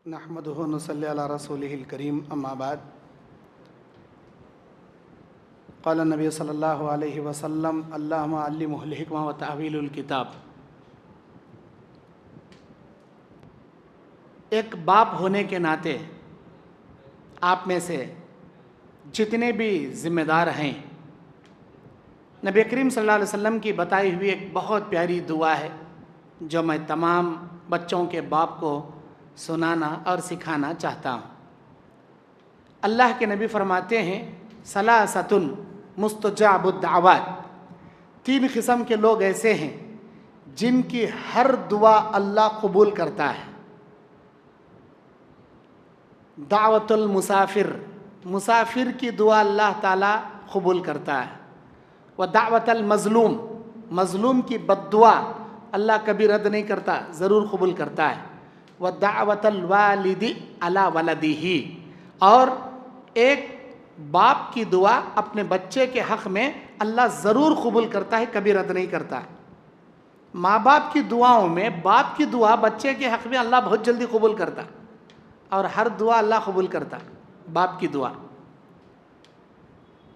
नहमदुहु व नसल्ली अला रसूलिहिल करीम अम्मा बाद। क़ाल नबी सल्लल्लाहु अलैहि वसल्लम अल्लाहुम्मा अल्लिमहुल हिक्मा व तावीलुल किताब। एक बाप होने के नाते आप में से जितने भी ज़िम्मेदार हैं, नबी करीम सल्लल्लाहु अलैहि वसल्लम की बताई हुई एक बहुत प्यारी दुआ है जो मैं तमाम बच्चों के बाप को सुनाना और सिखाना चाहता हूँ। अल्लाह के नबी फरमाते हैं, सलासतुन मुस्तजाबुद दावत, तीन किस्म के लोग ऐसे हैं जिनकी हर दुआ अल्लाह कबूल करता है। दावतुल मुसाफिर, मुसाफिर की दुआ अल्लाह ताला कबूल करता है। व दावतल मज़लूम, मज़लूम की बद्दुआ अल्लाह कभी रद्द नहीं करता, ज़रूर कबूल करता है। व दावतल वालिदी अला वलदिही, और एक बाप की दुआ अपने बच्चे के हक़ में अल्लाह ज़रूर कबूल करता है, कभी रद्द नहीं करता। माँ बाप की दुआओं में बाप की दुआ बच्चे के हक़ में अल्लाह बहुत जल्दी कबूल करता, और हर दुआ अल्लाह कबूल करता बाप की दुआ।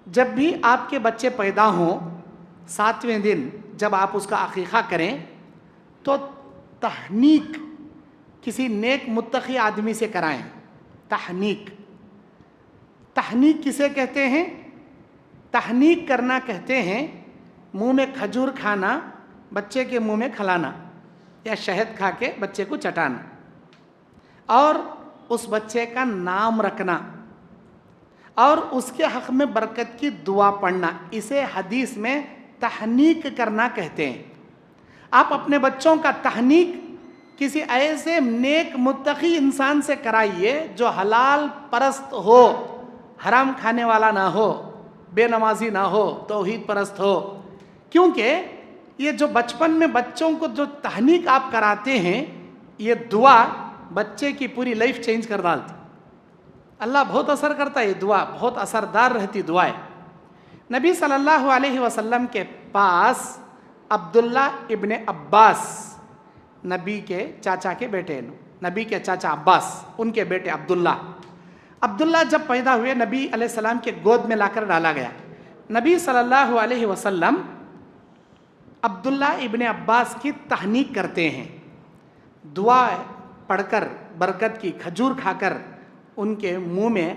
जब भी आपके बच्चे पैदा हों, 7वें दिन जब आप उसका अकीक़ा करें तो तहनीक किसी नेक मुत्तकी आदमी से कराएं। तहनीक, तहनीक किसे कहते हैं? तहनीक करना कहते हैं मुंह में खजूर खाना, बच्चे के मुंह में खिलाना, या शहद खा के बच्चे को चटाना, और उस बच्चे का नाम रखना, और उसके हक़ में बरकत की दुआ पढ़ना। इसे हदीस में तहनीक करना कहते हैं। आप अपने बच्चों का तहनीक किसी ऐसे नेक मुत्तकी इंसान से कराइए जो हलाल परस्त हो, हराम खाने वाला ना हो, बेनमाजी ना हो, तौहीद परस्त हो। क्योंकि ये जो बचपन में बच्चों को जो तहनीक आप कराते हैं, ये दुआ बच्चे की पूरी लाइफ चेंज कर डालती। अल्लाह बहुत असर करता है, ये दुआ बहुत असरदार रहती दुआ है। नबी सल्लल्लाहु अलैहि वसल्लम के पास अब्दुल्ला इब्ने अब्बास, नबी के चाचा के बेटे, नबी के चाचा अब्बास, उनके बेटे अब्दुल्ला जब पैदा हुए नबी अलैहिस्सलाम के गोद में लाकर डाला गया। नबी सल्लल्लाहु अलैहि वसल्लम अब्दुल्ला इब्ने अब्बास की तहनीक करते हैं, दुआ पढ़कर, बरकत की खजूर खाकर उनके मुंह में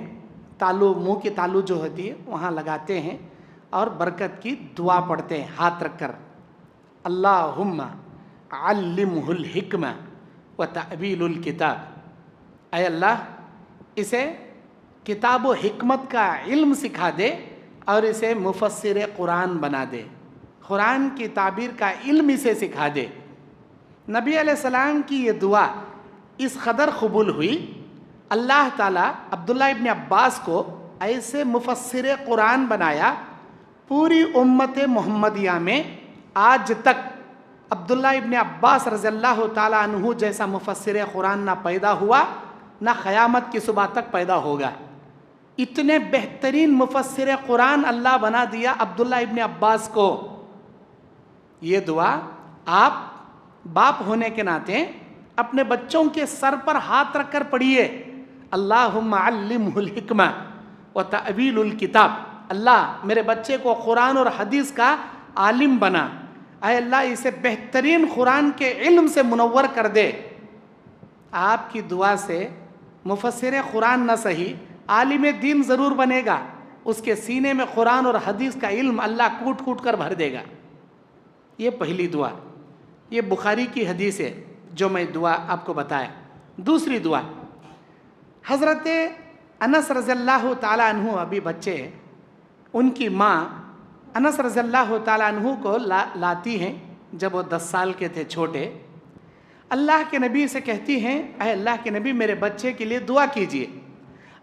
तालू, मुंह की तालू जो होती है वहाँ लगाते हैं और बरकत की दुआ पढ़ते हैं हाथ रखकर। अल्लाहुम्मा अल्लिमहुल हिक्मा व तावीलुल किताब, ऐ अल्लाह इसे किताब व हिकमत का इल्म सिखा दे और इसे मुफस्सिर कुरान बना दे, कुरान की ताबीर का इल्म इसे सिखा दे। नबी अलैहिस्सलाम की ये दुआ इस कदर कबूल हुई, अल्लाह ताला अब्दुल्ला इब्ने अब्बास को ऐसे मुफस्सिर कुरान बनाया, पूरी उम्मत मोहम्मदिया में आज तक अब्दुल्ला इब्ने अब्बास रज़ियल्लाहु ताला अन्हु जैसा मुफस्सिर कुरान ना पैदा हुआ, ना क़यामत की सुबह तक पैदा होगा। इतने बेहतरीन मुफस्सिर कुरान अल्लाह बना दिया अब्दुल्ला इब्ने अब्बास को। ये दुआ आप बाप होने के नाते अपने बच्चों के सर पर हाथ रखकर पढ़िए। अल्लाहुम्मा अल्लिमहुल हिक्मा व तावीलुल किताब, अल्लाह मेरे बच्चे को कुरान और हदीस का आलिम बना, ऐ अल्लाह इसे बेहतरीन कुरान के इल्म से मुनव्वर कर दे। आपकी दुआ से मुफस्सिर कुरान न सही, आलिम दीन ज़रूर बनेगा, उसके सीने में कुरान और हदीस का इल्म अल्लाह कूट कूट कर भर देगा। ये पहली दुआ, ये बुखारी की हदीस है जो मैं दुआ आपको बताया। दूसरी दुआ, हज़रत अनस रज़ियल्लाहु ताला अन्हु अभी बच्चे हैं, उनकी माँ अनस रज़ियल्लाहु ताला अन्हु को लाती हैं जब वो 10 साल के थे, छोटे। अल्लाह के नबी से कहती हैं, अरे अल्लाह के नबी मेरे बच्चे के लिए दुआ कीजिए।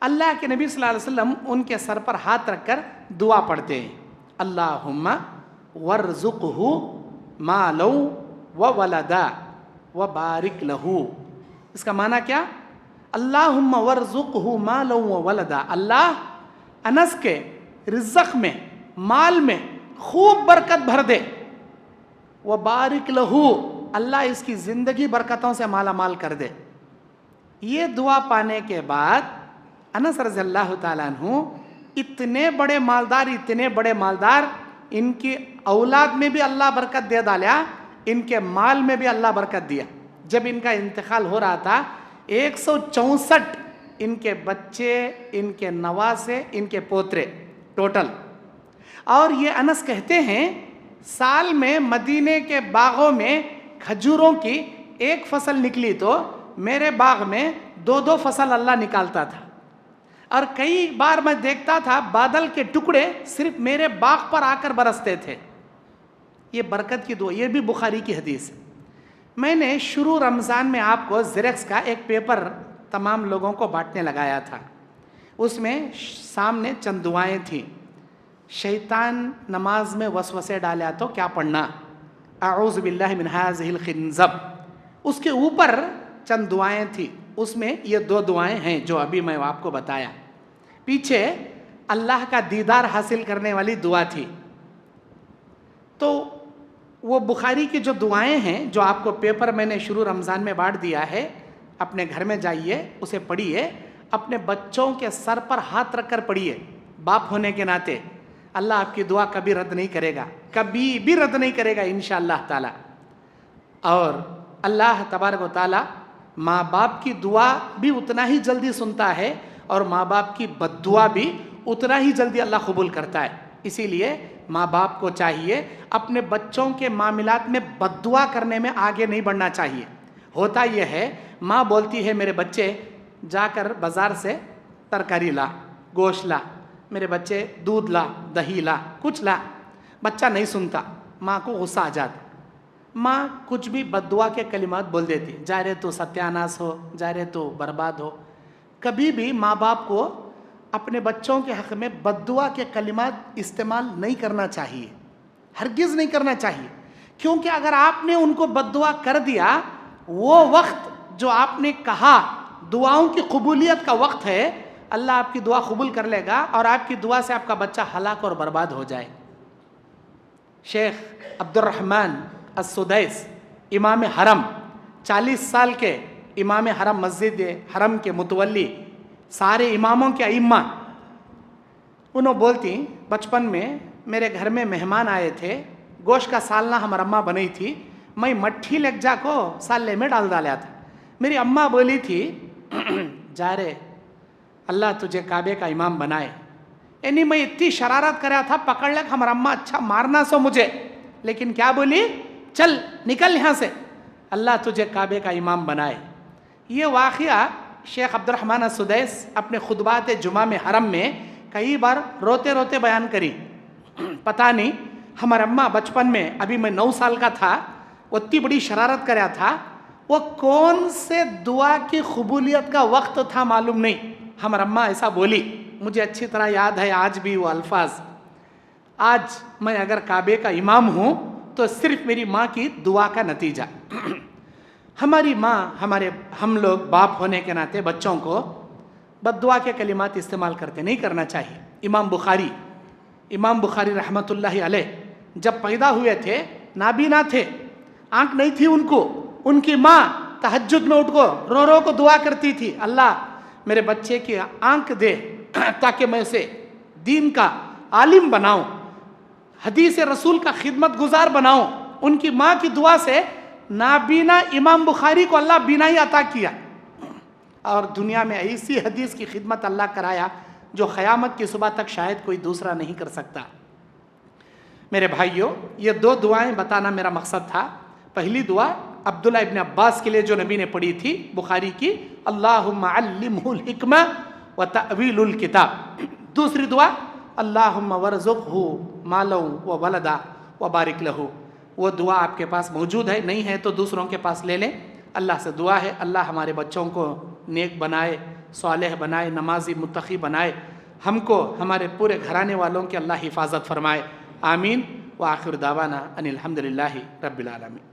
अल्लाह के नबी सल्लल्लाहु अलैहि वसल्लम उनके सर पर हाथ रखकर दुआ पढ़ते हैं, अल्लाहुम्मा वर्ज़ुक़हु मालौ व वलदा व बारिक लहू। इसका माना क्या? अल्लाहुम्मा वर्ज़ुक़हु मालौ व वलदा, अल्लाह अनस के रिज़्क़ में, माल में खूब बरकत भर दे। व बारिक लहू, अल्लाह इसकी ज़िंदगी बरकतों से माला माल कर दे। ये दुआ पाने के बाद अनस रज़ियल्लाहु ताला अन्हु इतने बड़े मालदार, इनकी औलाद में भी अल्लाह बरकत दे डाला, इनके माल में भी अल्लाह बरकत दिया। जब इनका इंतकाल हो रहा था 164 इनके बच्चे, इनके नवासे, इनके पोतरे टोटल। और ये अनस कहते हैं साल में मदीने के बागों में खजूरों की एक फसल निकली तो मेरे बाग में 2-2 फसल अल्लाह निकालता था। और कई बार मैं देखता था बादल के टुकड़े सिर्फ मेरे बाग पर आकर बरसते थे। ये बरकत की दुआ, ये भी बुखारी की हदीस है। मैंने शुरू रमज़ान में आपको ज़ेरेक्स का एक पेपर तमाम लोगों को बांटने लगाया था। उसमें सामने चंद दुआएं थीं। शैतान नमाज में वसवसे डाला तो क्या पढ़ना, अऊज़ु बिल्लाहि मिन हाज़िहिल खिंज़ब। उसके ऊपर चंद दुआएं थी, उसमें ये 2 दुआएं हैं जो अभी मैं आपको बताया। पीछे अल्लाह का दीदार हासिल करने वाली दुआ थी। तो वो बुखारी की जो दुआएं हैं जो आपको पेपर मैंने शुरू रमज़ान में बांट दिया है, अपने घर में जाइए, उसे पढ़िए, अपने बच्चों के सर पर हाथ रखकर पढ़िए। बाप होने के नाते अल्लाह आपकी दुआ कभी रद्द नहीं करेगा, कभी भी रद्द नहीं करेगा इंशाअल्लाह ताला। और अल्लाह तबारक व ताला माँ बाप की दुआ भी उतना ही जल्दी सुनता है और माँ बाप की बद्दुआ भी उतना ही जल्दी अल्लाह कबूल करता है। इसीलिए माँ बाप को चाहिए अपने बच्चों के मामलात में बद्दुआ करने में आगे नहीं बढ़ना चाहिए। होता यह है, माँ बोलती है मेरे बच्चे जाकर बाज़ार से तरकारी ला, गोश्त ला, मेरे बच्चे दूध ला, दही ला, कुछ ला। बच्चा नहीं सुनता, माँ को गुस्सा आ जाता। माँ कुछ भी बद्दुआ के कलिमात बोल देती, जा रे तो सत्यानाश हो, जा रे तो बर्बाद हो। कभी भी माँ बाप को अपने बच्चों के हक़ में बद्दुआ के कलिमात इस्तेमाल नहीं करना चाहिए, हरगिज़ नहीं करना चाहिए। क्योंकि अगर आपने उनको बद्दुआ कर दिया, वो वक्त जो आपने कहा दुआओं की कबूलियत का वक्त है, अल्लाह आपकी दुआ कबूल कर लेगा और आपकी दुआ से आपका बच्चा हलाक और बर्बाद हो जाए। शेख अब्दुर्रहमान अस्सुदैस इमाम हरम, 40 साल के इमाम हरम, मस्जिद हरम के मुतवल्ली, सारे इमामों के अइम्मा, उन्होंने बोलती बचपन में मेरे घर में मेहमान आए थे, गोश्त का सालना हमारी अम्मा बनी थी, मैं मट्ठी लग जा को साले में डाल डाला था। मेरी अम्मा बोली थी जा रे अल्लाह तुझे काबे का इमाम बनाए। यानी मैं इतनी शरारत कर रहा था, पकड़ लग हमारा अम्मा अच्छा मारना सो मुझे, लेकिन क्या बोली, चल निकल यहाँ से, अल्लाह तुझे काबे का इमाम बनाए। ये वाक़या शेख अब्दुर्रहमान अस्सुदैस अपने खुतबात जुमा में हरम में कई बार रोते रोते बयान करी। पता नहीं हमारा अम्मा बचपन में, अभी मैं 9 साल का था, वो इतनी बड़ी शरारत कर रहा था, वो कौन से दुआ की कबूलियत का वक्त था मालूम नहीं, हमारा अम्मा ऐसा बोली। मुझे अच्छी तरह याद है आज भी वो अल्फाज। आज मैं अगर काबे का इमाम हूँ तो सिर्फ मेरी माँ की दुआ का नतीजा। हमारी माँ, हम लोग बाप होने के नाते बच्चों को बद्दुआ के कलिमात इस्तेमाल करते नहीं करना चाहिए। इमाम बुखारी रहमतुल्लाहि अलैह जब पैदा हुए थे, नाबीना थे, आंख नहीं थी उनको, उनकी माँ तहज्जुद में उठ को रो रो को दुआ करती थी, अल्लाह मेरे बच्चे की आंख दे ताकि मैं उसे दीन का आलिम बनाऊं, हदीस रसूल का खिदमत गुजार बनाऊं। उनकी माँ की दुआ से नाबीना इमाम बुखारी को अल्लाह बीनाई अता किया और दुनिया में ऐसी हदीस की खिदमत अल्लाह कराया जो क़यामत की सुबह तक शायद कोई दूसरा नहीं कर सकता। मेरे भाइयों, ये 2 दुआएं बताना मेरा मकसद था। पहली दुआ अब्दुल्ला इब्न अब्बास के लिए जो नबी ने पढ़ी थी बुखारी की, अल्लाहुम्मा अल्लिमहुल हिक्मा व तअवीलुल किताब। दूसरी दुआ अल्लाहुम्मा वरज़ुक़हु मालन व वलदा व बारिक लहू। वो दुआ आपके पास मौजूद है, नहीं है तो दूसरों के पास ले लें। अल्लाह से दुआ है अल्लाह हमारे बच्चों को नेक बनाए, सालेह बनाए, नमाजी मुत्तक़ी बनाए, हमको हमारे पूरे घराने वालों की अल्लाह हिफाजत फरमाए। आमीन। व आखिर दावाना अनिल हम्दुलिल्लाहि रब्बिल आलमीन।